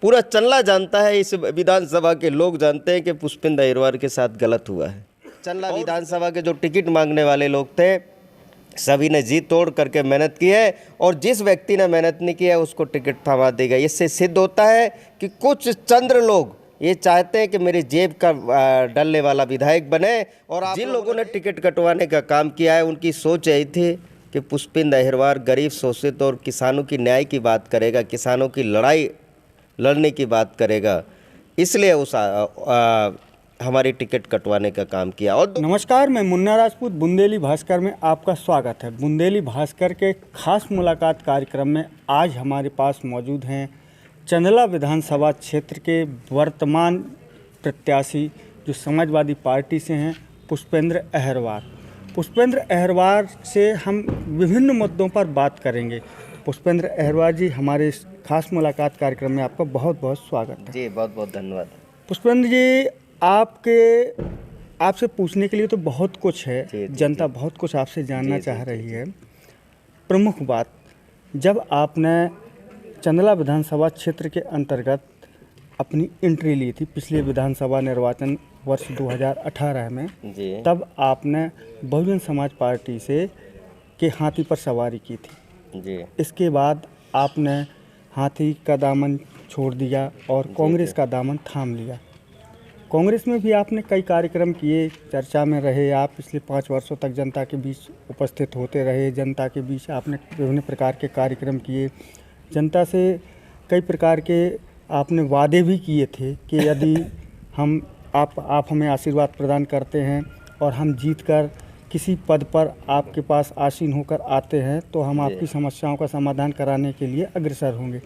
पूरा चंदला जानता है, इस विधानसभा के लोग जानते हैं कि पुष्पेंद्र अहिरवार के साथ गलत हुआ है। चंदला विधानसभा के जो टिकट मांगने वाले लोग थे, सभी ने जी तोड़ करके मेहनत की है, और जिस व्यक्ति ने मेहनत नहीं की है उसको टिकट थमा दी गई। इससे सिद्ध होता है कि कुछ चंद्र लोग ये चाहते हैं कि मेरी जेब का डलने वाला विधायक बने, और जिन लोगों ने टिकट कटवाने का काम किया है उनकी सोच यही थी कि पुष्पेंद्र अहिरवार गरीब शोषित और किसानों की न्याय की बात करेगा, किसानों की लड़ाई लड़ने की बात करेगा, इसलिए उस हमारी टिकट कटवाने का काम किया। और नमस्कार, मैं मुन्ना राजपूत, बुंदेली भास्कर में आपका स्वागत है। बुंदेली भास्कर के खास मुलाकात कार्यक्रम में आज हमारे पास मौजूद हैं चंदला विधानसभा क्षेत्र के वर्तमान प्रत्याशी जो समाजवादी पार्टी से हैं, पुष्पेंद्र अहिरवार। पुष्पेंद्र अहिरवार से हम विभिन्न मुद्दों पर बात करेंगे। पुष्पेंद्र अहिरवार जी, हमारे इस खास मुलाकात कार्यक्रम में आपका बहुत बहुत स्वागत है। जी, बहुत बहुत धन्यवाद। पुष्पेंद्र जी, आपसे पूछने के लिए तो बहुत कुछ है। जी, जनता बहुत कुछ आपसे जानना चाह रही है। प्रमुख बात, जब आपने चंदला विधानसभा क्षेत्र के अंतर्गत अपनी एंट्री ली थी पिछले विधानसभा निर्वाचन वर्ष 2018 में जी, तब आपने बहुजन समाज पार्टी से के हाथी पर सवारी की थी। जी, इसके बाद आपने हाथी का दामन छोड़ दिया और कांग्रेस का दामन थाम लिया। कांग्रेस में भी आपने कई कार्यक्रम किए, चर्चा में रहे आप। पिछले 5 वर्षों तक जनता के बीच उपस्थित होते रहे। जनता के बीच आपने विभिन्न प्रकार के कार्यक्रम किए। जनता से कई प्रकार के आपने वादे भी किए थे कि यदि आप हमें आशीर्वाद प्रदान करते हैं और हम जीतकर किसी पद पर आपके पास आसीन होकर आते हैं तो हम आपकी समस्याओं का समाधान कराने के लिए अग्रसर होंगे।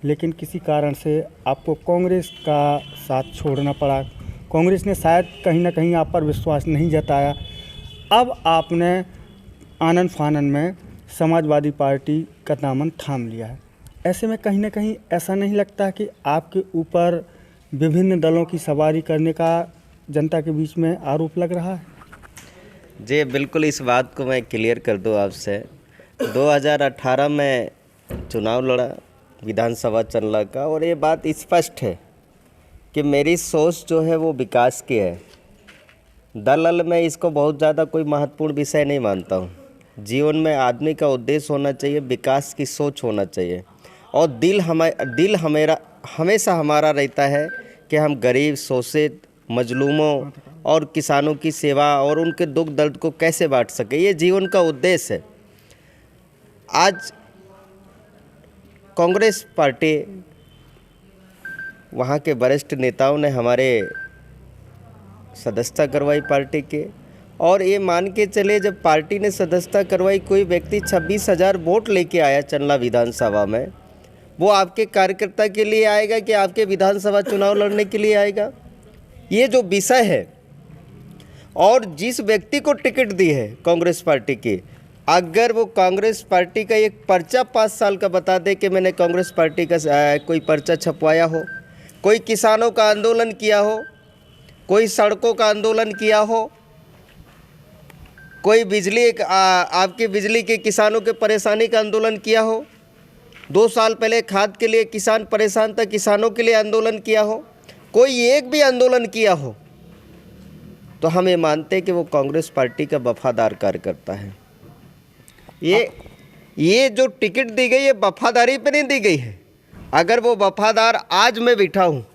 लेकिन किसी कारण से आपको कांग्रेस का साथ छोड़ना पड़ा। कांग्रेस ने शायद कहीं ना कहीं आप पर विश्वास नहीं जताया। अब आपने आनन फानन में समाजवादी पार्टी का दामन थाम लिया है। ऐसे में कहीं ना कहीं ऐसा नहीं लगता कि आपके ऊपर विभिन्न दलों की सवारी करने का जनता के बीच में आरोप लग रहा है? जी, बिल्कुल। इस बात को मैं क्लियर कर दूं आपसे। 2018 में चुनाव लड़ा विधानसभा चंदला का, और ये बात स्पष्ट है कि मेरी सोच जो है वो विकास की है। दल में इसको बहुत ज़्यादा कोई महत्वपूर्ण विषय नहीं मानता हूँ। जीवन में आदमी का उद्देश्य होना चाहिए, विकास की सोच होना चाहिए, और दिल हमेशा हमारा रहता है कि हम गरीब, शोषित, मजलूमों और किसानों की सेवा और उनके दुख दर्द को कैसे बांट सके, ये जीवन का उद्देश्य है। आज कांग्रेस पार्टी, वहाँ के वरिष्ठ नेताओं ने हमारे सदस्यता करवाई पार्टी के, और ये मान के चले जब पार्टी ने सदस्यता करवाई, कोई व्यक्ति 26,000 वोट लेके आया चंदला विधानसभा में, वो आपके कार्यकर्ता के लिए आएगा कि आपके विधानसभा चुनाव लड़ने के लिए आएगा? ये जो विषय है, और जिस व्यक्ति को टिकट दी है कांग्रेस पार्टी की, अगर वो कांग्रेस पार्टी का एक पर्चा 5 साल का बता दे कि मैंने कांग्रेस पार्टी का कोई पर्चा छपवाया हो, कोई किसानों का आंदोलन किया हो, कोई सड़कों का आंदोलन किया हो, कोई आपकी बिजली के किसानों के परेशानी का आंदोलन किया हो, 2 साल पहले खाद के लिए किसान परेशान था, किसानों के लिए आंदोलन किया हो, कोई एक भी आंदोलन किया हो, तो हम ये मानते हैं कि वो कांग्रेस पार्टी का वफादार कार्यकर्ता है। ये जो टिकट दी गई है वफादारी पे नहीं दी गई है। अगर वो वफादार, आज मैं बैठा हूँ,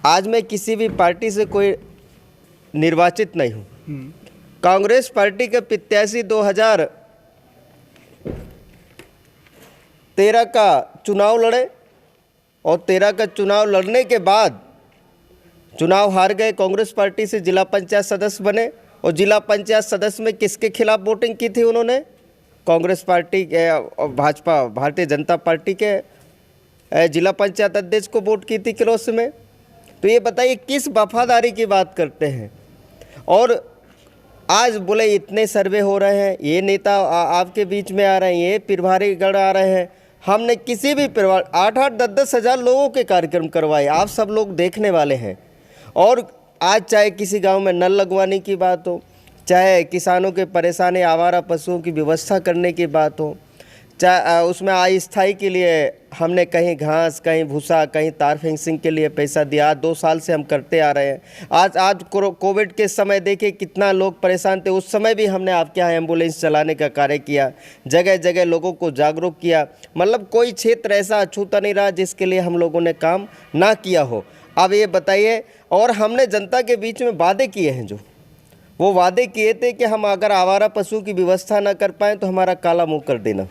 आज मैं किसी भी पार्टी से कोई निर्वाचित नहीं हूँ। कांग्रेस पार्टी के प्रत्याशी 2013 का चुनाव लड़े, और 13 का चुनाव लड़ने के बाद चुनाव हार गए, कांग्रेस पार्टी से जिला पंचायत सदस्य बने, और जिला पंचायत सदस्य में किसके खिलाफ वोटिंग की थी उन्होंने? कांग्रेस पार्टी के, भाजपा भारतीय जनता पार्टी के जिला पंचायत अध्यक्ष को वोट की थी किलोस में। तो ये बताइए किस वफादारी की बात करते हैं? और आज बोले इतने सर्वे हो रहे हैं, ये नेता आपके बीच में आ रहे हैं, ये प्रभारी गढ़ आ रहे हैं। हमने किसी भी परिवार 8-8, 10-10 हज़ार लोगों के कार्यक्रम करवाए, आप सब लोग देखने वाले हैं। और आज चाहे किसी गांव में नल लगवाने की बात हो, चाहे किसानों के परेशानी, आवारा पशुओं की व्यवस्था करने की बात हो, उसमें अस्थाई के लिए हमने कहीं घास, कहीं भूसा, कहीं तार फेंसिंग के लिए पैसा दिया। 2 साल से हम करते आ रहे हैं। आज कोविड के समय देखिए कितना लोग परेशान थे, उस समय भी हमने आपके यहाँ एम्बुलेंस चलाने का कार्य किया, जगह जगह लोगों को जागरूक किया। मतलब कोई क्षेत्र ऐसा अछूता नहीं रहा जिसके लिए हम लोगों ने काम ना किया हो। अब ये बताइए, और हमने जनता के बीच में वादे किए हैं, जो वो वादे किए थे कि हम अगर आवारा पशु की व्यवस्था ना कर पाएँ तो हमारा काला मुँह कर देना।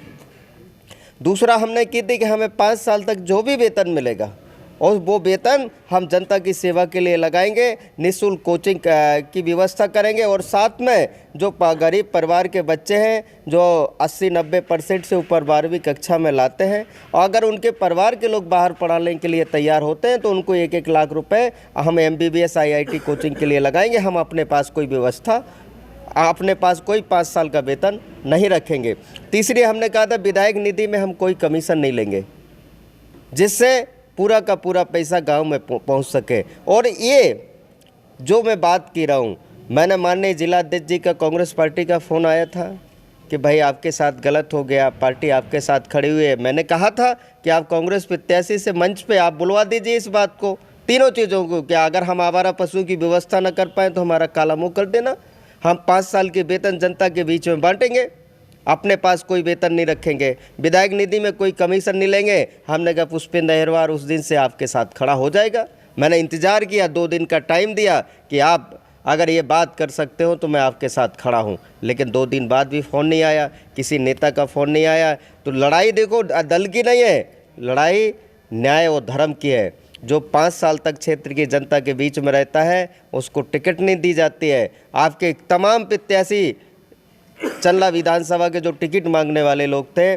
दूसरा हमने की थी कि हमें 5 साल तक जो भी वेतन मिलेगा और वो वेतन हम जनता की सेवा के लिए लगाएंगे, निःशुल्क कोचिंग की व्यवस्था करेंगे, और साथ में जो गरीब परिवार के बच्चे हैं जो 80-90% से ऊपर 12वीं कक्षा में लाते हैं, और अगर उनके परिवार के लोग बाहर पढ़ाने के लिए तैयार होते हैं तो उनको 1-1 लाख रुपए हम MBBS IIT कोचिंग के लिए लगाएंगे। हम अपने पास कोई व्यवस्था, अपने पास कोई 5 साल का वेतन नहीं रखेंगे। तीसरी हमने कहा था विधायक निधि में हम कोई कमीशन नहीं लेंगे, जिससे पूरा का पूरा पैसा गांव में पहुंच सके। और ये जो मैं बात की रहा हूँ, मैंने माननीय जिलाध्यक्ष जी का कांग्रेस पार्टी का फ़ोन आया था कि भाई आपके साथ गलत हो गया, पार्टी आपके साथ खड़ी हुई है। मैंने कहा था कि आप कांग्रेस प्रत्याशी से मंच पे आप बुलवा दीजिए इस बात को, तीनों चीज़ों को, कि अगर हम आवारा पशु की व्यवस्था न कर पाएँ तो हमारा काला मुँह कर देना। हम 5 साल के वेतन जनता के बीच में बांटेंगे, अपने पास कोई वेतन नहीं रखेंगे, विधायक निधि में कोई कमीशन नहीं लेंगे। हमने कहा पुष्पेंद्र अहिरवार उस दिन से आपके साथ खड़ा हो जाएगा। मैंने इंतज़ार किया, 2 दिन का टाइम दिया कि आप अगर ये बात कर सकते हो तो मैं आपके साथ खड़ा हूँ, लेकिन 2 दिन बाद भी फ़ोन नहीं आया, किसी नेता का फ़ोन नहीं आया। तो लड़ाई देखो दल की नहीं है, लड़ाई न्याय और धर्म की है। जो 5 साल तक क्षेत्र की जनता के बीच में रहता है उसको टिकट नहीं दी जाती है। आपके तमाम प्रत्याशी चंदला विधानसभा के जो टिकट मांगने वाले लोग थे,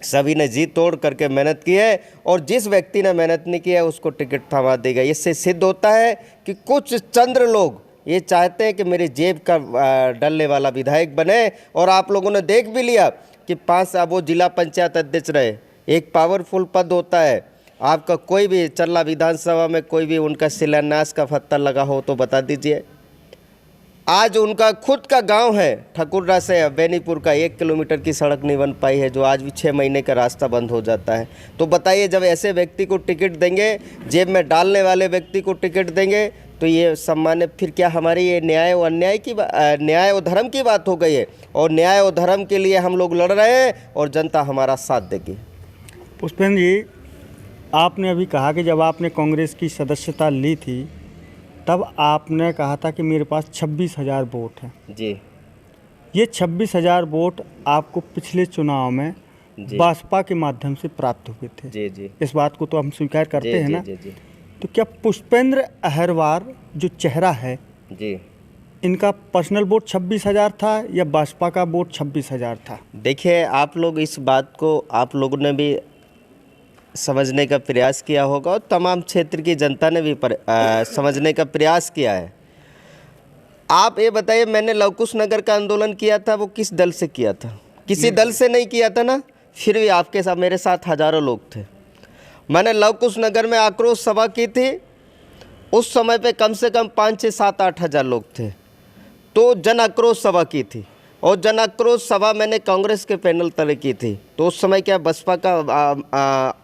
सभी ने जी तोड़ करके मेहनत की है, और जिस व्यक्ति ने मेहनत नहीं की है उसको टिकट थमा दी गई। इससे सिद्ध होता है कि कुछ चंद्र लोग ये चाहते हैं कि मेरी जेब का डलने वाला विधायक बने। और आप लोगों ने देख भी लिया कि 5 साल वो जिला पंचायत अध्यक्ष रहे, एक पावरफुल पद होता है। आपका कोई भी चंदला विधानसभा में कोई भी उनका शिलान्यास का पत्ता लगा हो तो बता दीजिए। आज उनका खुद का गांव है ठकुर्रा से बेनीपुर का 1 किलोमीटर की सड़क नहीं बन पाई है, जो आज भी 6 महीने का रास्ता बंद हो जाता है। तो बताइए, जब ऐसे व्यक्ति को टिकट देंगे, जेब में डालने वाले व्यक्ति को टिकट देंगे, तो ये सम्मान्य फिर क्या हमारी ये न्याय और अन्याय की न्याय और धर्म की बात हो गई है। और न्याय और धर्म के लिए हम लोग लड़ रहे हैं और जनता हमारा साथ देगी। पुष्पेंद्र जी, आपने अभी कहा कि जब आपने कांग्रेस की सदस्यता ली थी तब आपने कहा था कि मेरे पास 26,000 वोट हैं। जी, ये 26,000 वोट आपको पिछले चुनाव में भाजपा के माध्यम से प्राप्त हुए थे। जी जी, इस बात को तो हम स्वीकार करते हैं ना। जी जी, तो क्या पुष्पेंद्र अहिरवार जो चेहरा है, जी, इनका पर्सनल वोट 26,000 था या भाजपा का वोट 26,000 था? देखिए, आप लोग इस बात को आप लोगों ने भी समझने का प्रयास किया होगा और तमाम क्षेत्र की जनता ने भी समझने का प्रयास किया है। आप ये बताइए, मैंने लवकुश नगर का आंदोलन किया था, वो किस दल से किया था? किसी दल से नहीं किया था ना। फिर भी आपके साथ मेरे साथ हजारों लोग थे। मैंने लवकुश नगर में आक्रोश सभा की थी, उस समय पे कम से कम 5, 6, 7, 8 हज़ार लोग थे। तो जन आक्रोश सभा की थी, और जन आक्रोश सभा मैंने कांग्रेस के पैनल तले की थी। तो उस समय क्या बसपा का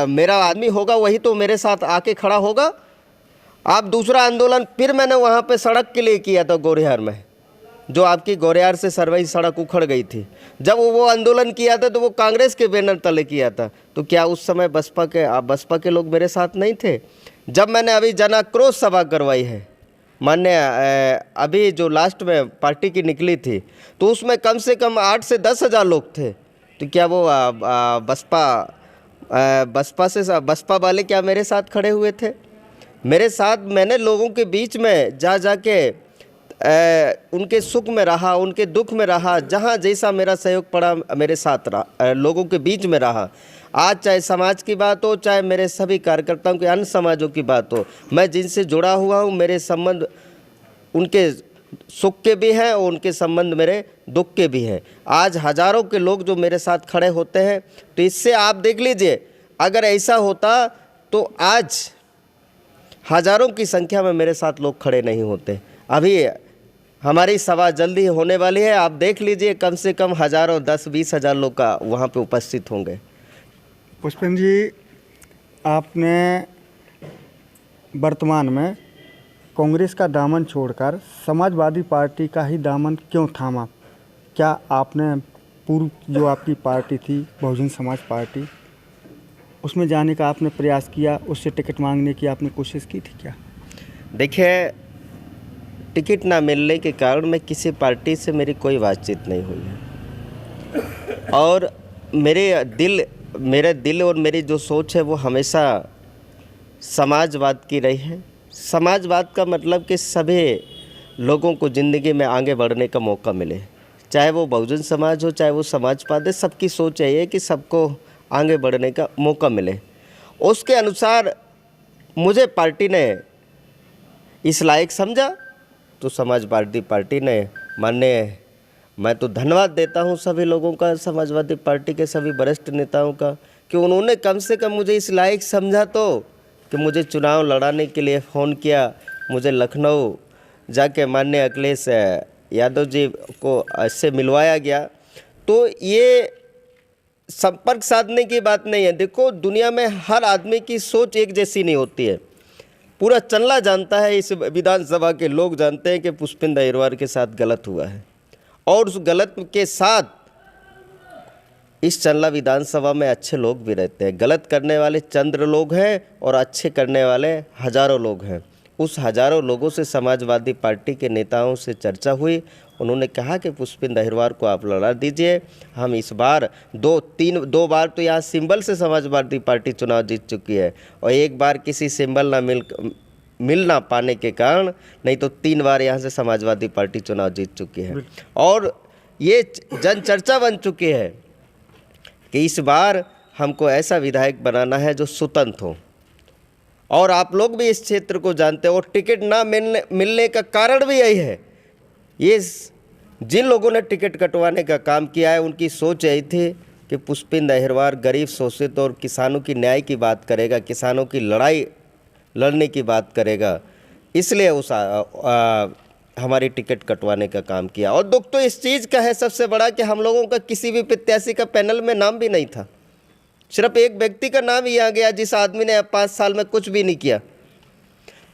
मेरा आदमी होगा वही तो मेरे साथ आके खड़ा होगा। आप दूसरा आंदोलन फिर मैंने वहाँ पे सड़क के लिए किया था गोरियार में, जो आपकी गोरियार से सरवई सड़क उखड़ गई थी। जब वो आंदोलन किया था तो वो कांग्रेस के बैनर तले किया था। तो क्या उस समय बसपा के लोग मेरे साथ नहीं थे? जब मैंने अभी जन आक्रोश सभा करवाई है, मान्य अभी जो लास्ट में पार्टी की निकली थी, तो उसमें कम से कम 8 से 10 हज़ार लोग थे। तो क्या वो बसपा वाले क्या मेरे साथ खड़े हुए थे? मेरे साथ मैंने लोगों के बीच में जा के उनके सुख में रहा, उनके दुख में रहा, जहाँ जैसा मेरा सहयोग पड़ा मेरे साथ रहा, लोगों के बीच में रहा। आज चाहे समाज की बात हो, चाहे मेरे सभी कार्यकर्ताओं के अन्य समाजों की बात हो, मैं जिनसे जुड़ा हुआ हूँ, मेरे संबंध उनके सुख के भी हैं और उनके संबंध मेरे दुख के भी हैं। आज हजारों के लोग जो मेरे साथ खड़े होते हैं, तो इससे आप देख लीजिए, अगर ऐसा होता तो आज हजारों की संख्या में मेरे साथ लोग खड़े नहीं होते। अभी हमारी सभा जल्दी होने वाली है। आप देख लीजिए, कम से कम हज़ारों 10-20 हज़ार लोग का वहाँ पे उपस्थित होंगे। पुष्पेंद्र जी, आपने वर्तमान में कांग्रेस का दामन छोड़कर समाजवादी पार्टी का ही दामन क्यों थामा? क्या आपने पूर्व जो आपकी पार्टी थी बहुजन समाज पार्टी, उसमें जाने का आपने प्रयास किया, उससे टिकट मांगने की आपने कोशिश की थी क्या? देखिए, टिकट ना मिलने के कारण मैं किसी पार्टी से मेरी कोई बातचीत नहीं हुई है और मेरे दिल और मेरी जो सोच है वो हमेशा समाजवाद की रही है। समाजवाद का मतलब कि सभी लोगों को ज़िंदगी में आगे बढ़ने का मौका मिले, चाहे वो बहुजन समाज हो, चाहे वो समाजवाद है। सबकी सोच यही है कि सबको आगे बढ़ने का मौका मिले। उसके अनुसार मुझे पार्टी ने इस लायक समझा तो समाजवादी पार्टी ने मान्य। मैं तो धन्यवाद देता हूं सभी लोगों का, समाजवादी पार्टी के सभी वरिष्ठ नेताओं का, कि उन्होंने कम से कम मुझे इस लायक समझा तो कि मुझे चुनाव लड़ाने के लिए फ़ोन किया। मुझे लखनऊ जाके माननीय अखिलेश यादव जी को इससे मिलवाया गया। तो ये संपर्क साधने की बात नहीं है। देखो, दुनिया में हर आदमी की सोच एक जैसी नहीं होती है। पूरा चंला जानता है, इस विधानसभा के लोग जानते हैं कि पुष्पेंद्र अहिरवार के साथ गलत हुआ है और उस गलत के साथ इस चंला विधानसभा में अच्छे लोग भी रहते हैं। गलत करने वाले चंद्र लोग हैं और अच्छे करने वाले हज़ारों लोग हैं। उस हज़ारों लोगों से समाजवादी पार्टी के नेताओं से चर्चा हुई। उन्होंने कहा कि पुष्पेंद्र अहिरवार को आप लड़ा दीजिए। हम इस बार दो बार तो यहाँ सिंबल से समाजवादी पार्टी चुनाव जीत चुकी है और एक बार किसी सिंबल मिल ना पाने के कारण, नहीं तो 3 बार यहाँ से समाजवादी पार्टी चुनाव जीत चुकी है। और ये जन चर्चा बन चुकी है कि इस बार हमको ऐसा विधायक बनाना है जो स्वतंत्र हो। और आप लोग भी इस क्षेत्र को जानते हो और टिकट ना मिलने का कारण भी यही है। ये जिन लोगों ने टिकट कटवाने का काम किया है, उनकी सोच यही थी कि पुष्पेंद्र अहिरवार गरीब शोषित और किसानों की न्याय की बात करेगा, किसानों की लड़ाई लड़ने की बात करेगा, इसलिए हमारी टिकट कटवाने का काम किया। और दुख तो इस चीज़ का है सबसे बड़ा कि हम लोगों का किसी भी प्रत्याशी का पैनल में नाम भी नहीं था। सिर्फ एक व्यक्ति का नाम ही आ गया जिस आदमी ने 5 साल में कुछ भी नहीं किया।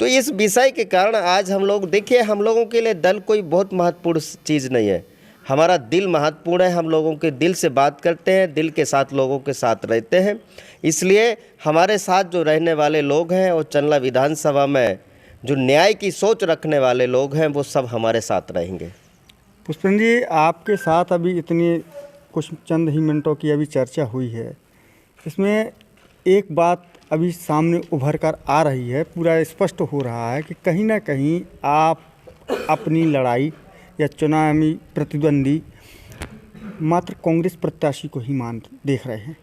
तो इस विषय के कारण आज हम लोग, देखिए, हम लोगों के लिए दल कोई बहुत महत्वपूर्ण चीज़ नहीं है। हमारा दिल महत्वपूर्ण है। हम लोगों के दिल से बात करते हैं, दिल के साथ लोगों के साथ रहते हैं। इसलिए हमारे साथ जो रहने वाले लोग हैं और चंला विधानसभा में जो न्याय की सोच रखने वाले लोग हैं वो सब हमारे साथ रहेंगे। पुष्पेंद्र जी, आपके साथ अभी इतनी कुछ चंद ही मिनटों की अभी चर्चा हुई है, इसमें एक बात अभी सामने उभर कर आ रही है, पूरा स्पष्ट हो रहा है कि कहीं ना कहीं आप अपनी लड़ाई या चुनावी प्रतिद्वंदी मात्र कांग्रेस प्रत्याशी को ही देख रहे हैं।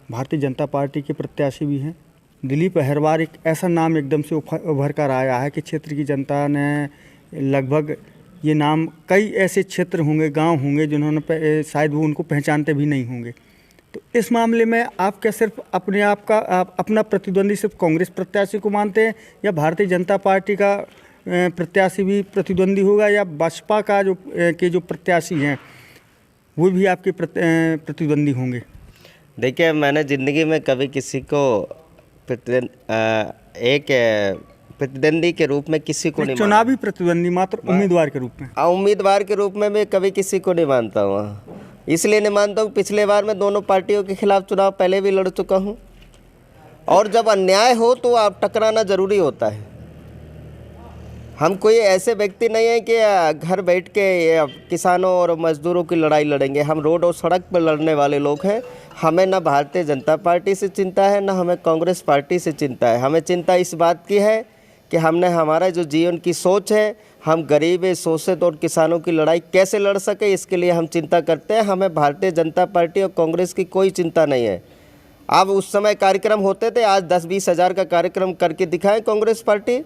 भारतीय जनता पार्टी के प्रत्याशी भी हैं। दिलीप अहिरवार एक ऐसा नाम एकदम से उभर कर आया है कि क्षेत्र की जनता ने लगभग ये नाम, कई ऐसे क्षेत्र होंगे, गांव होंगे जिन्होंने शायद वो उनको पहचानते भी नहीं होंगे। तो इस मामले में आप क्या सिर्फ अपना प्रतिद्वंदी सिर्फ कांग्रेस प्रत्याशी को मानते हैं या भारतीय जनता पार्टी का प्रत्याशी भी प्रतिद्वंदी होगा, या बसपा का जो प्रत्याशी हैं वो भी आपके प्रतिद्वंदी होंगे? देखिए, मैंने ज़िंदगी में कभी किसी को प्रतिद्वंदी के रूप में किसी को नहीं, चुनावी प्रतिद्वंदी मात्र उम्मीदवार के रूप में, उम्मीदवार के रूप में मैं कभी किसी को नहीं मानता हूँ। इसलिए नहीं मानता हूँ, पिछले बार मैं दोनों पार्टियों के खिलाफ चुनाव पहले भी लड़ चुका हूँ और जब अन्याय हो तो आप टकराना ज़रूरी होता है। हम कोई ऐसे व्यक्ति नहीं है कि घर बैठ के किसानों और मजदूरों की लड़ाई लड़ेंगे। हम रोड और सड़क पर लड़ने वाले लोग हैं। हमें ना भारतीय जनता पार्टी से चिंता है, ना हमें कांग्रेस पार्टी से चिंता है। हमें चिंता इस बात की है कि हमने हमारा जो जीवन की सोच है, हम गरीब शोषित और किसानों की लड़ाई कैसे लड़ सके, इसके लिए हम चिंता करते हैं। हमें भारतीय जनता पार्टी और कांग्रेस की कोई चिंता नहीं है। अब उस समय कार्यक्रम होते थे, आज 10-20 हज़ार का कार्यक्रम करके दिखाएं कांग्रेस पार्टी।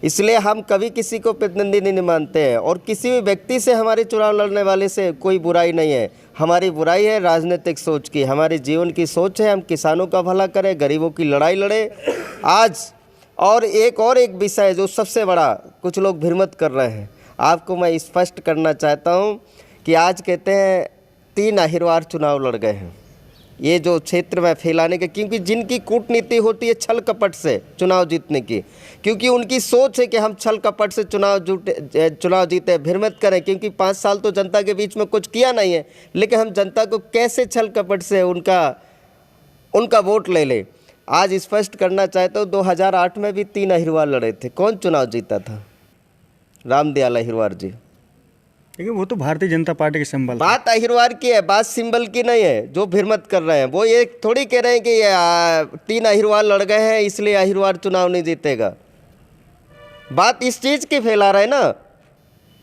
इसलिए हम कभी किसी को प्रतिद्वंदी नहीं मानते हैं और किसी भी व्यक्ति से, हमारे चुनाव लड़ने वाले से कोई बुराई नहीं है। हमारी बुराई है राजनीतिक सोच की। हमारे जीवन की सोच है हम किसानों का भला करें, गरीबों की लड़ाई लड़ें। आज और एक विषय जो सबसे बड़ा कुछ लोग भ्रमित कर रहे हैं, आपको मैं स्पष्ट करना चाहता हूं कि आज कहते हैं 3 अहिरवार चुनाव लड़ गए हैं, ये जो क्षेत्र में फैलाने के, क्योंकि जिनकी कूटनीति होती है छल कपट से चुनाव जीतने की, क्योंकि उनकी सोच है कि हम छल कपट से चुनाव जीते, भ्रमित करें, क्योंकि 5 साल तो जनता के बीच में कुछ किया नहीं है, लेकिन हम जनता को कैसे छल कपट से उनका वोट ले ले। आज स्पष्ट करना चाहता हूँ 2008 में भी 3 अहिरवार लड़े थे, कौन चुनाव जीता था? रामदयाल अहिरवार जी। लेकिन वो तो भारतीय जनता पार्टी के सिंबल। बात अहिरवार की है, बात सिंबल की नहीं है जो भ्रमित कर रहे हैं। वो ये थोड़ी कह रहे हैं कि 3 अहिरवार लड़ गए हैं इसलिए अहिरवार चुनाव नहीं जीतेगा। बात इस चीज़ की फैला रहे हैं ना।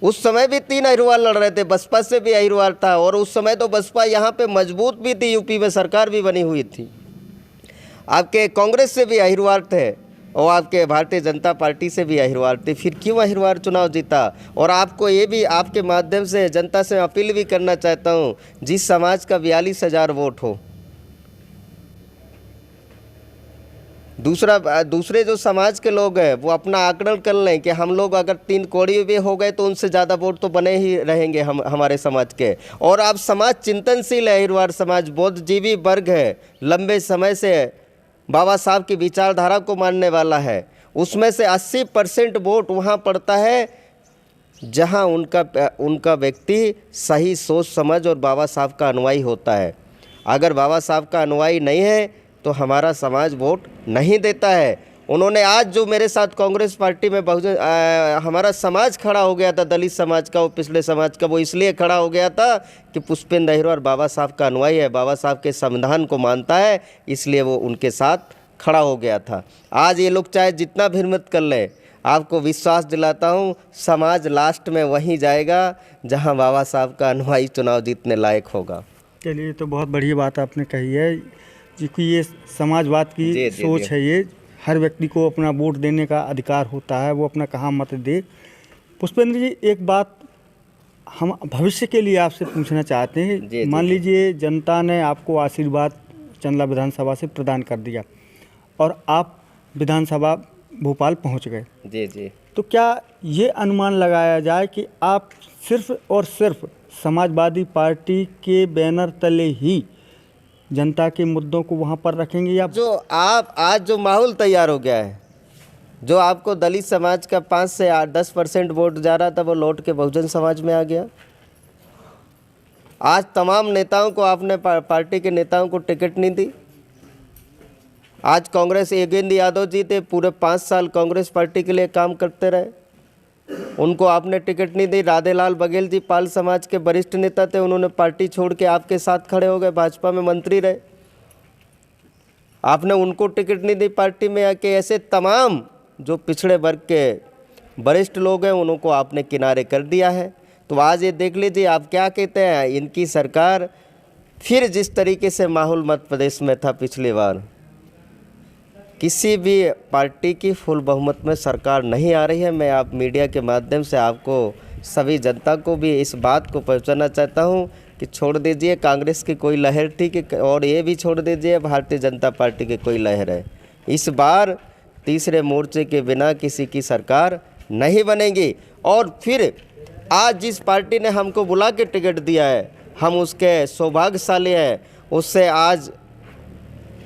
उस समय भी 3 अहिरवार लड़ रहे थे, बसपा से भी अहिरवार था, और उस समय तो बसपा यहाँ पे मजबूत भी थी, यूपी में सरकार भी बनी हुई थी। आपके कांग्रेस से भी अहिरवार थे और आपके भारतीय जनता पार्टी से भी अहिरवार थे, फिर क्यों अहिरवार चुनाव जीता? और आपको ये भी आपके माध्यम से जनता से अपील भी करना चाहता हूँ, जिस समाज का 42,000 वोट हो, दूसरे जो समाज के लोग हैं वो अपना आकलन कर लें कि हम लोग अगर 3 कौड़ी भी हो गए तो उनसे ज़्यादा वोट तो बने ही रहेंगे हमारे समाज के। और आप समाज चिंतनशील है, अहिरवार समाज बुद्धिजीवी वर्ग है, लंबे समय से बाबा साहब की विचारधारा को मानने वाला है। उसमें से 80% वोट वहाँ पड़ता है जहाँ उनका व्यक्ति सही सोच समझ और बाबा साहब का अनुयायी होता है। अगर बाबा साहब का अनुयायी नहीं है तो हमारा समाज वोट नहीं देता है। उन्होंने आज जो मेरे साथ कांग्रेस पार्टी में हमारा समाज खड़ा हो गया था, दलित समाज का, वो पिछले समाज का, वो इसलिए खड़ा हो गया था कि पुष्पेंद्र अहिरवार बाबा साहब का अनुयायी है, बाबा साहब के संविधान को मानता है, इसलिए वो उनके साथ खड़ा हो गया था। आज ये लोग चाहे जितना भ्रमित कर ले, आपको विश्वास दिलाता हूँ समाज लास्ट में वहीं जाएगा जहाँ बाबा साहब का अनुयायी चुनाव जीतने लायक होगा। चलिए, तो बहुत बढ़िया बात आपने कही है, क्योंकि ये समाजवाद की सोच है। ये हर व्यक्ति को अपना वोट देने का अधिकार होता है, वो अपना कहाँ मत दे। पुष्पेंद्र जी, एक बात हम भविष्य के लिए आपसे पूछना चाहते हैं। मान लीजिए जनता ने आपको आशीर्वाद चंदला विधानसभा से प्रदान कर दिया और आप विधानसभा भोपाल पहुंच गए। जी। तो क्या ये अनुमान लगाया जाए कि आप सिर्फ और सिर्फ समाजवादी पार्टी के बैनर तले ही जनता के मुद्दों को वहाँ पर रखेंगे, या जो आप आज जो माहौल तैयार हो गया है, जो आपको दलित समाज का 5 से 10% वोट जा रहा था, वो लौट के बहुजन समाज में आ गया। आज तमाम नेताओं को आपने पार्टी के नेताओं को टिकट नहीं दी। आज कांग्रेस योगेंद्र यादव जी थे, पूरे 5 साल कांग्रेस पार्टी के लिए काम करते रहे, उनको आपने टिकट नहीं दी। राधेलाल बघेल जी पाल समाज के वरिष्ठ नेता थे, उन्होंने पार्टी छोड़ के आपके साथ खड़े हो गए, भाजपा में मंत्री रहे, आपने उनको टिकट नहीं दी पार्टी में आके। ऐसे तमाम जो पिछड़े वर्ग के वरिष्ठ लोग हैं उनको आपने किनारे कर दिया है। तो आज ये देख लीजिए आप क्या कहते हैं, इनकी सरकार फिर जिस तरीके से माहौल मध्य प्रदेश में था पिछली बार, किसी भी पार्टी की फुल बहुमत में सरकार नहीं आ रही है। मैं आप मीडिया के माध्यम से आपको सभी जनता को भी इस बात को पहुंचाना चाहता हूं कि छोड़ दीजिए कांग्रेस की कोई लहर थी कि, और ये भी छोड़ दीजिए भारतीय जनता पार्टी की कोई लहर है। इस बार तीसरे मोर्चे के बिना किसी की सरकार नहीं बनेगी। और फिर आज जिस पार्टी ने हमको बुला के टिकट दिया है, हम उसके सौभाग्यशाली हैं। उससे आज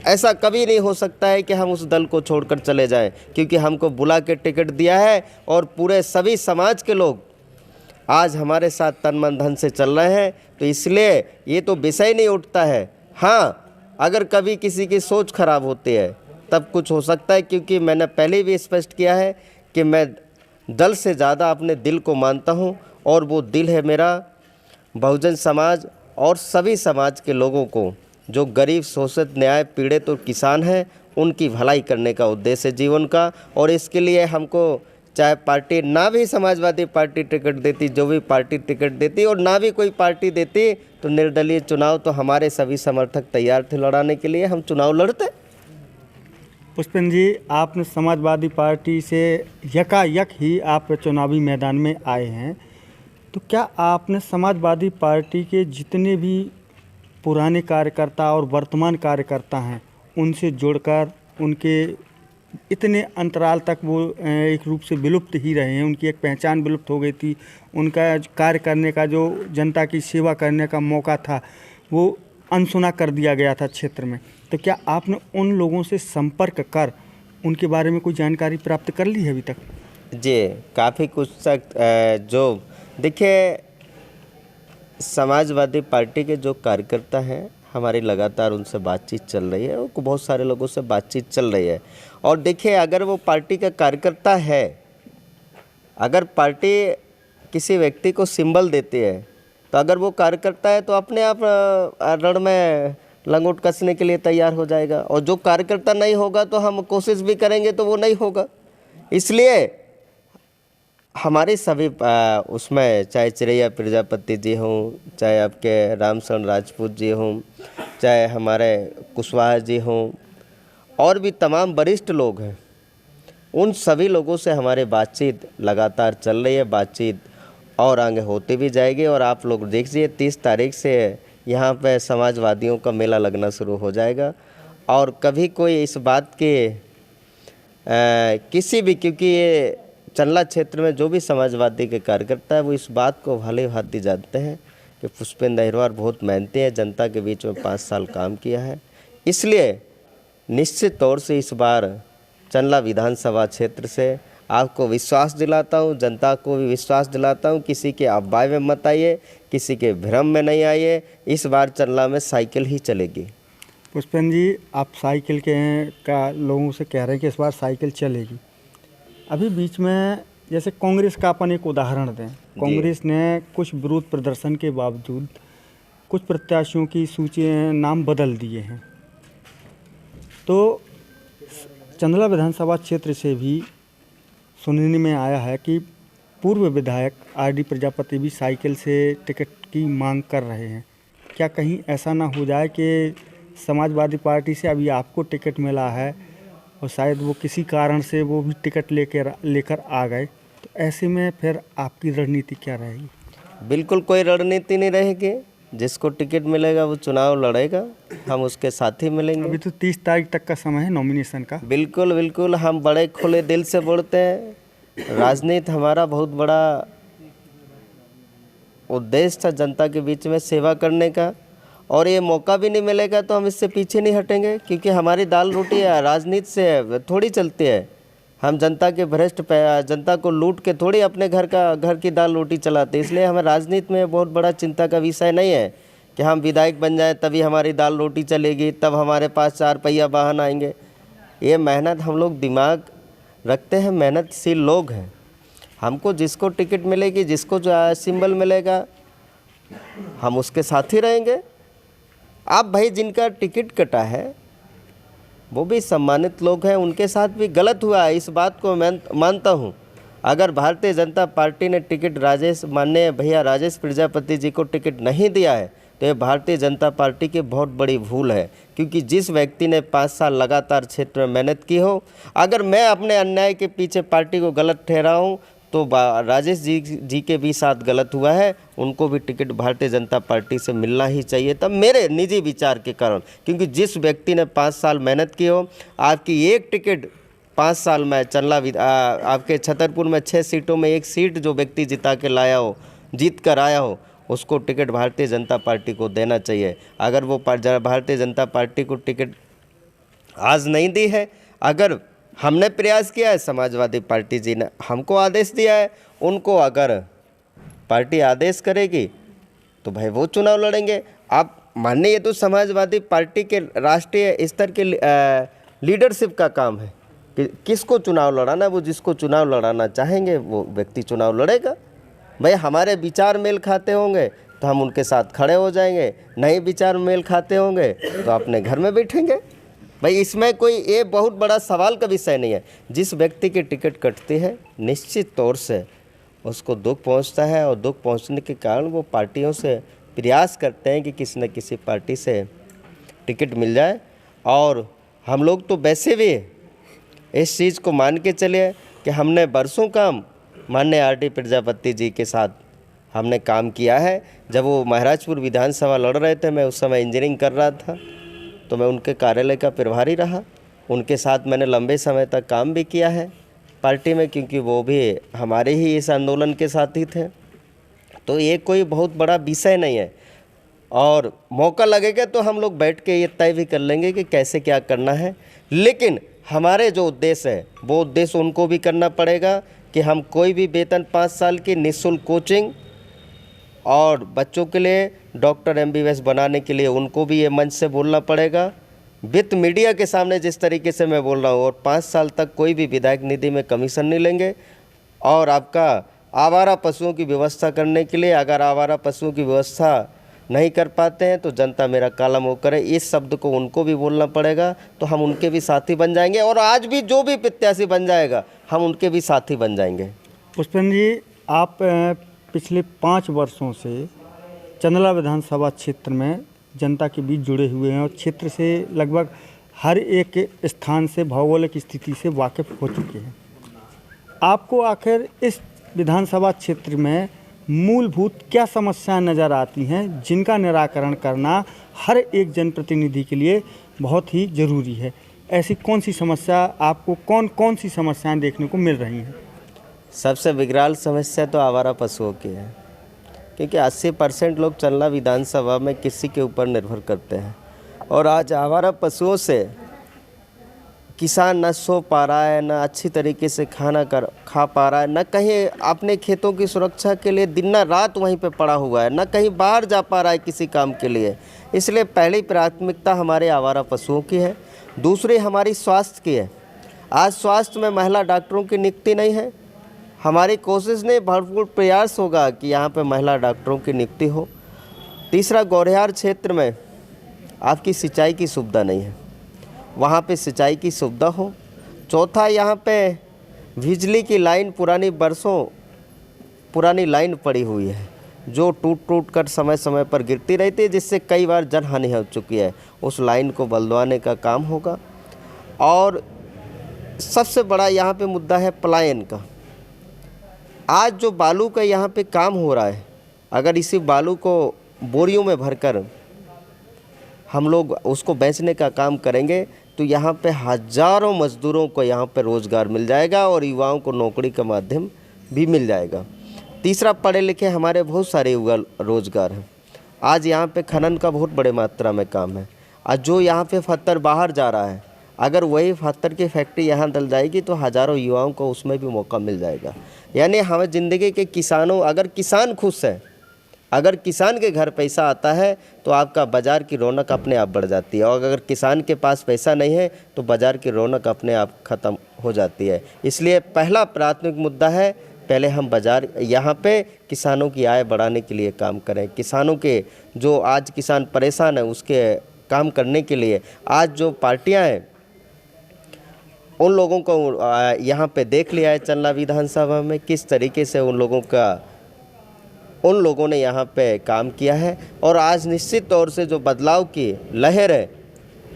ऐसा कभी नहीं हो सकता है कि हम उस दल को छोड़कर चले जाएं, क्योंकि हमको बुला के टिकट दिया है और पूरे सभी समाज के लोग आज हमारे साथ तन मन धन से चल रहे हैं। तो इसलिए ये तो विषय नहीं उठता है। हाँ, अगर कभी किसी की सोच खराब होती है तब कुछ हो सकता है, क्योंकि मैंने पहले भी स्पष्ट किया है कि मैं दल से ज़्यादा अपने दिल को मानता हूँ, और वो दिल है मेरा बहुजन समाज और सभी समाज के लोगों को, जो गरीब शोषित न्याय पीड़ित और किसान हैं, उनकी भलाई करने का उद्देश्य है जीवन का। और इसके लिए हमको चाहे पार्टी ना भी समाजवादी पार्टी टिकट देती, जो भी पार्टी टिकट देती, और ना भी कोई पार्टी देती, तो निर्दलीय चुनाव तो हमारे सभी समर्थक तैयार थे लड़ाने के लिए, हम चुनाव लड़ते। पुष्पेंद्र जी, आपने समाजवादी पार्टी से यकायक ही आप चुनावी मैदान में आए हैं, तो क्या आपने समाजवादी पार्टी के जितने भी पुराने कार्यकर्ता और वर्तमान कार्यकर्ता हैं उनसे जुड़कर उनके इतने अंतराल तक वो एक रूप से विलुप्त ही रहे हैं। उनकी एक पहचान विलुप्त हो गई थी। उनका कार्य करने का, जो जनता की सेवा करने का मौका था, वो अनसुना कर दिया गया था क्षेत्र में। तो क्या आपने उन लोगों से संपर्क कर उनके बारे में कोई जानकारी प्राप्त कर ली है अभी तक? जी, काफ़ी कुछ तक जो देखिए, समाजवादी पार्टी के जो कार्यकर्ता हैं, हमारी लगातार उनसे बातचीत चल रही है, और बहुत सारे लोगों से बातचीत चल रही है। और देखिए, अगर वो पार्टी का कार्यकर्ता है, अगर पार्टी किसी व्यक्ति को सिंबल देती है, तो अगर वो कार्यकर्ता है तो अपने आप रण में लंगोट कसने के लिए तैयार हो जाएगा। और जो कार्यकर्ता नहीं होगा तो हम कोशिश भी करेंगे तो वो नहीं होगा। इसलिए हमारे सभी उसमें, चाहे चिरैया प्रजापति जी हों, चाहे आपके रामशरण राजपूत जी हों, चाहे हमारे कुशवाहा जी हों, और भी तमाम वरिष्ठ लोग हैं, उन सभी लोगों से हमारी बातचीत लगातार चल रही है। बातचीत और आगे होती भी जाएगी। और आप लोग देखिए, 30 तारीख से यहाँ पे समाजवादियों का मेला लगना शुरू हो जाएगा। और कभी कोई इस बात के किसी भी, क्योंकि ये चंदला क्षेत्र में जो भी समाजवादी के कार्यकर्ता है, वो इस बात को भली भांति जानते हैं कि पुष्पेंद्र अहिरवार बहुत मेहनती है, जनता के बीच में 5 साल काम किया है। इसलिए निश्चित तौर से इस बार चंदला विधानसभा क्षेत्र से आपको विश्वास दिलाता हूँ, जनता को भी विश्वास दिलाता हूँ, किसी के अफवाह में मत आइए, किसी के भ्रम में नहीं आइए। इस बार चंदला में साइकिल ही चलेगी। पुष्पेंद्र जी, आप साइकिल का लोगों से कह रहे हैं कि इस बार साइकिल चलेगी। अभी बीच में जैसे कांग्रेस का अपन एक उदाहरण दें, कांग्रेस ने कुछ विरोध प्रदर्शन के बावजूद कुछ प्रत्याशियों की सूची नाम बदल दिए हैं। तो चंदला विधानसभा क्षेत्र से भी सुनने में आया है कि पूर्व विधायक आरडी प्रजापति भी साइकिल से टिकट की मांग कर रहे हैं। क्या कहीं ऐसा ना हो जाए कि समाजवादी पार्टी से अभी आपको टिकट मिला है और शायद वो किसी कारण से वो भी टिकट लेकर आ गए, तो ऐसे में फिर आपकी रणनीति क्या रहेगी? बिल्कुल कोई रणनीति नहीं रहेगी। जिसको टिकट मिलेगा वो चुनाव लड़ेगा, हम उसके साथ ही मिलेंगे। अभी तो 30 तारीख तक का समय है नॉमिनेशन का। बिल्कुल बिल्कुल, हम बड़े खुले दिल से बोलते हैं। राजनीति हमारा बहुत बड़ा उद्देश्य था, जनता के बीच में सेवा करने का, और ये मौका भी नहीं मिलेगा तो हम इससे पीछे नहीं हटेंगे। क्योंकि हमारी दाल रोटी है, राजनीति से थोड़ी चलती है। हम जनता के भ्रष्ट जनता को लूट के थोड़ी अपने घर की दाल रोटी चलाते। इसलिए हमें राजनीति में बहुत बड़ा चिंता का विषय नहीं है कि हम विधायक बन जाएं तभी हमारी दाल रोटी चलेगी, तब हमारे पास 4 पहिया वाहन आएंगे। ये मेहनत, हम लोग दिमाग रखते हैं, मेहनतशील लोग हैं। हमको जिसको टिकट मिलेगी, जिसको जो सिंबल मिलेगा, हम उसके साथ ही रहेंगे। अब भाई जिनका टिकट कटा है वो भी सम्मानित लोग हैं, उनके साथ भी गलत हुआ है, इस बात को मैं मानता हूँ। अगर भारतीय जनता पार्टी ने टिकट माननीय भैया राजेश प्रजापति जी को टिकट नहीं दिया है तो ये भारतीय जनता पार्टी की बहुत बड़ी भूल है। क्योंकि जिस व्यक्ति ने 5 साल लगातार क्षेत्र में मेहनत की हो, अगर मैं अपने अन्याय के पीछे पार्टी को गलत ठहराऊँ तो राजेश जी के भी साथ गलत हुआ है। उनको भी टिकट भारतीय जनता पार्टी से मिलना ही चाहिए था, मेरे निजी विचार के कारण। क्योंकि जिस व्यक्ति ने 5 साल मेहनत की हो, आपकी एक टिकट 5 साल में चंदला आपके छतरपुर में 6 सीटों में 1 सीट जो व्यक्ति जिता के लाया हो, जीत कर आया हो, उसको टिकट भारतीय जनता पार्टी को देना चाहिए। अगर वो भारतीय जनता पार्टी को टिकट आज नहीं दी है, अगर हमने प्रयास किया है, समाजवादी पार्टी जी ने हमको आदेश दिया है, उनको अगर पार्टी आदेश करेगी तो भाई वो चुनाव लड़ेंगे। आप मानिए, ये तो समाजवादी पार्टी के राष्ट्रीय स्तर के लीडरशिप का काम है कि किसको चुनाव लड़ाना। वो जिसको चुनाव लड़ाना चाहेंगे वो व्यक्ति चुनाव लड़ेगा। भाई हमारे विचार मेल खाते होंगे तो हम उनके साथ खड़े हो जाएंगे, नहीं विचार मेल खाते होंगे तो अपने घर में बैठेंगे। भाई इसमें कोई ये बहुत बड़ा सवाल का विषय नहीं है। जिस व्यक्ति की टिकट कटती है निश्चित तौर से उसको दुख पहुंचता है, और दुख पहुंचने के कारण वो पार्टियों से प्रयास करते हैं कि किसी न किसी पार्टी से टिकट मिल जाए। और हम लोग तो वैसे भी इस चीज़ को मान के चले कि हमने बरसों काम माननीय आरडी प्रजापति जी के साथ हमने काम किया है। जब वो महाराजपुर विधानसभा लड़ रहे थे, मैं उस समय इंजीनियरिंग कर रहा था, तो मैं उनके कार्यालय का प्रभारी रहा। उनके साथ मैंने लंबे समय तक काम भी किया है पार्टी में, क्योंकि वो भी हमारे ही इस आंदोलन के साथी थे। तो ये कोई बहुत बड़ा विषय नहीं है, और मौका लगेगा तो हम लोग बैठ के ये तय भी कर लेंगे कि कैसे क्या करना है। लेकिन हमारे जो उद्देश्य है वो उद्देश्य उनको भी करना पड़ेगा कि हम कोई भी वेतन 5 साल की निःशुल्क कोचिंग और बच्चों के लिए डॉक्टर MBBS बनाने के लिए उनको भी ये मंच से बोलना पड़ेगा। वित्त मीडिया के सामने जिस तरीके से मैं बोल रहा हूँ, और 5 साल तक कोई भी विधायक निधि में कमीशन नहीं लेंगे। और आपका आवारा पशुओं की व्यवस्था करने के लिए, अगर आवारा पशुओं की व्यवस्था नहीं कर पाते हैं तो जनता मेरा काला मुँह करे, इस शब्द को उनको भी बोलना पड़ेगा। तो हम उनके भी साथी बन जाएंगे, और आज भी जो भी प्रत्याशी बन जाएगा हम उनके भी साथी बन जाएंगे। पुष्पेंद्र जी, आप पिछले 5 वर्षों से चंदला विधानसभा क्षेत्र में जनता के बीच जुड़े हुए हैं और क्षेत्र से लगभग हर एक स्थान से भौगोलिक स्थिति से वाकिफ़ हो चुके हैं। आपको आखिर इस विधानसभा क्षेत्र में मूलभूत क्या समस्याएं नज़र आती हैं जिनका निराकरण करना हर एक जनप्रतिनिधि के लिए बहुत ही ज़रूरी है? ऐसी कौन सी समस्या आपको कौन सी समस्याएं देखने को मिल रही हैं? सबसे विकराल समस्या तो आवारा पशुओं की है, क्योंकि 80% लोग चंदला विधानसभा में किसी के ऊपर निर्भर करते हैं। और आज आवारा पशुओं से किसान न सो पा रहा है, न अच्छी तरीके से खा पा रहा है, न कहीं अपने खेतों की सुरक्षा के लिए दिन रात वहीं पे पड़ा हुआ है, न कहीं बाहर जा पा रहा है किसी काम के लिए। इसलिए पहली प्राथमिकता हमारे आवारा पशुओं की है। दूसरी हमारी स्वास्थ्य की है। आज स्वास्थ्य में महिला डॉक्टरों की नियुक्ति नहीं है। हमारी कोशिश ने भरपूर प्रयास होगा कि यहाँ पे महिला डॉक्टरों की नियुक्ति हो। तीसरा, गौरिहार क्षेत्र में आपकी सिंचाई की सुविधा नहीं है, वहाँ पे सिंचाई की सुविधा हो। चौथा, यहाँ पे बिजली की लाइन बरसों पुरानी लाइन पड़ी हुई है, जो टूट कर समय समय पर गिरती रहती है, जिससे कई बार जनहानि हो चुकी है। उस लाइन को बदलवाने का काम होगा। और सबसे बड़ा यहाँ पे मुद्दा है पलायन का। आज जो बालू का यहाँ पे काम हो रहा है, अगर इसी बालू को बोरियों में भरकर हम लोग उसको बेचने का काम करेंगे तो यहाँ पे हज़ारों मज़दूरों को यहाँ पे रोज़गार मिल जाएगा और युवाओं को नौकरी का माध्यम भी मिल जाएगा। तीसरा, पढ़े लिखे हमारे बहुत सारे युवा रोज़गार हैं। आज यहाँ पे खनन का बहुत बड़े मात्रा में काम है। आज जो यहाँ पे पत्थर बाहर जा रहा है, अगर वही पत्थर की फैक्ट्री यहाँ डल जाएगी तो हज़ारों युवाओं को उसमें भी मौका मिल जाएगा। यानी हमें ज़िंदगी के किसानों, अगर किसान खुश है, अगर किसान के घर पैसा आता है तो आपका बाज़ार की रौनक अपने आप बढ़ जाती है, और अगर किसान के पास पैसा नहीं है तो बाज़ार की रौनक अपने आप ख़त्म हो जाती है। इसलिए पहला प्राथमिक मुद्दा है, पहले हम बाज़ार यहाँ पे किसानों की आय बढ़ाने के लिए काम करें। किसानों के जो आज किसान परेशान है उसके काम करने के लिए आज जो पार्टियाँ हैं उन लोगों को यहाँ पे देख लिया है चंदला विधानसभा में किस तरीके से उन लोगों ने यहाँ पे काम किया है। और आज निश्चित तौर से जो बदलाव की लहर है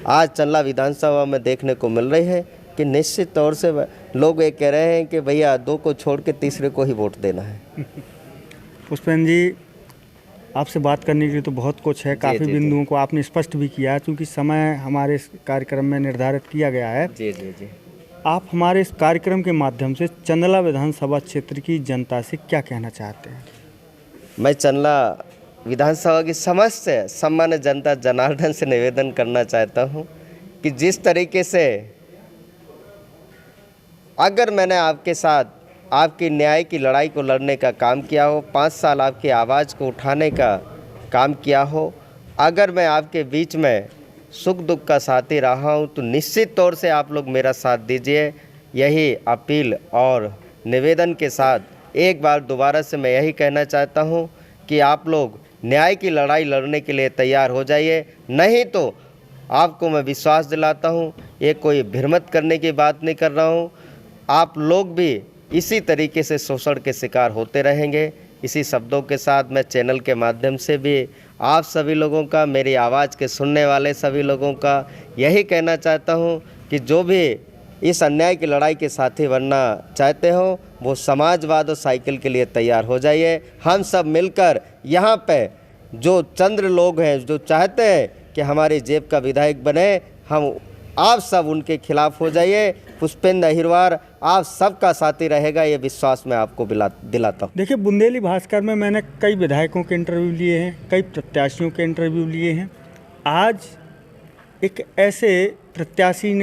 आज चंदला विधानसभा में देखने को मिल रही है कि निश्चित तौर से लोग ये कह रहे हैं कि भैया 2 को छोड़ के तीसरे को ही वोट देना है। पुष्पेंद्र जी, आपसे बात करने के लिए तो बहुत कुछ है, काफ़ी बिंदुओं को आपने स्पष्ट भी किया, क्योंकि समय हमारे इस कार्यक्रम में निर्धारित किया गया है। जी। आप हमारे इस कार्यक्रम के माध्यम से चंदला विधानसभा क्षेत्र की जनता से क्या कहना चाहते हैं? मैं चंदला विधानसभा की समस्त सम्मानित जनता जनार्दन से निवेदन करना चाहता हूं कि जिस तरीके से अगर मैंने आपके साथ आपकी न्याय की लड़ाई को लड़ने का काम किया हो, 5 साल आपकी आवाज़ को उठाने का काम किया हो, अगर मैं आपके बीच में सुख दुख का साथी रहा हूं तो निश्चित तौर से आप लोग मेरा साथ दीजिए। यही अपील और निवेदन के साथ एक बार दोबारा से मैं यही कहना चाहता हूं कि आप लोग न्याय की लड़ाई लड़ने के लिए तैयार हो जाइए। नहीं तो आपको मैं विश्वास दिलाता हूं, ये कोई भ्रमित करने की बात नहीं कर रहा हूं, आप लोग भी इसी तरीके से शोषण के शिकार होते रहेंगे। इसी शब्दों के साथ मैं चैनल के माध्यम से भी आप सभी लोगों का, मेरी आवाज़ के सुनने वाले सभी लोगों का यही कहना चाहता हूं कि जो भी इस अन्याय की लड़ाई के साथी बनना चाहते हो वो समाजवाद और साइकिल के लिए तैयार हो जाइए। हम सब मिलकर यहाँ पे जो चंद्र लोग हैं जो चाहते हैं कि हमारी जेब का विधायक बने, हम आप सब उनके खिलाफ हो जाइए। पुष्पेंद्र अहिरवार आप सबका साथी रहेगा, ये विश्वास मैं आपको दिलाता हूँ। देखिए, बुंदेली भास्कर में मैंने कई विधायकों के इंटरव्यू लिए हैं, कई प्रत्याशियों के इंटरव्यू लिए हैं। आज एक ऐसे प्रत्याशी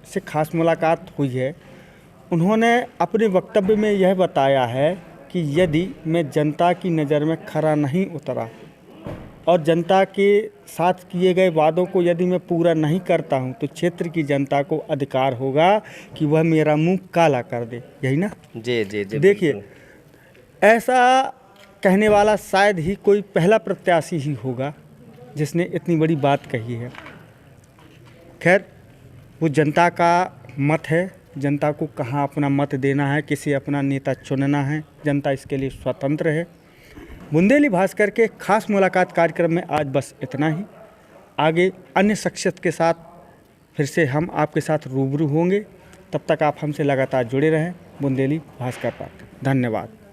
से खास मुलाकात हुई है। उन्होंने अपने वक्तव्य में यह बताया है कि यदि मैं जनता की नज़र में खरा नहीं उतरा और जनता के साथ किए गए वादों को यदि मैं पूरा नहीं करता हूं, तो क्षेत्र की जनता को अधिकार होगा कि वह मेरा मुंह काला कर दे। यही ना? जी जी जी। देखिए, ऐसा कहने वाला शायद ही कोई पहला प्रत्याशी ही होगा जिसने इतनी बड़ी बात कही है। खैर, वो जनता का मत है, जनता को कहाँ अपना मत देना है, किसे अपना नेता चुनना है, जनता इसके लिए स्वतंत्र है। बुंदेली भास्कर के खास मुलाकात कार्यक्रम में आज बस इतना ही। आगे अन्य शख्सियत के साथ फिर से हम आपके साथ रूबरू होंगे। तब तक आप हमसे लगातार जुड़े रहें बुंदेली भास्कर पर। धन्यवाद।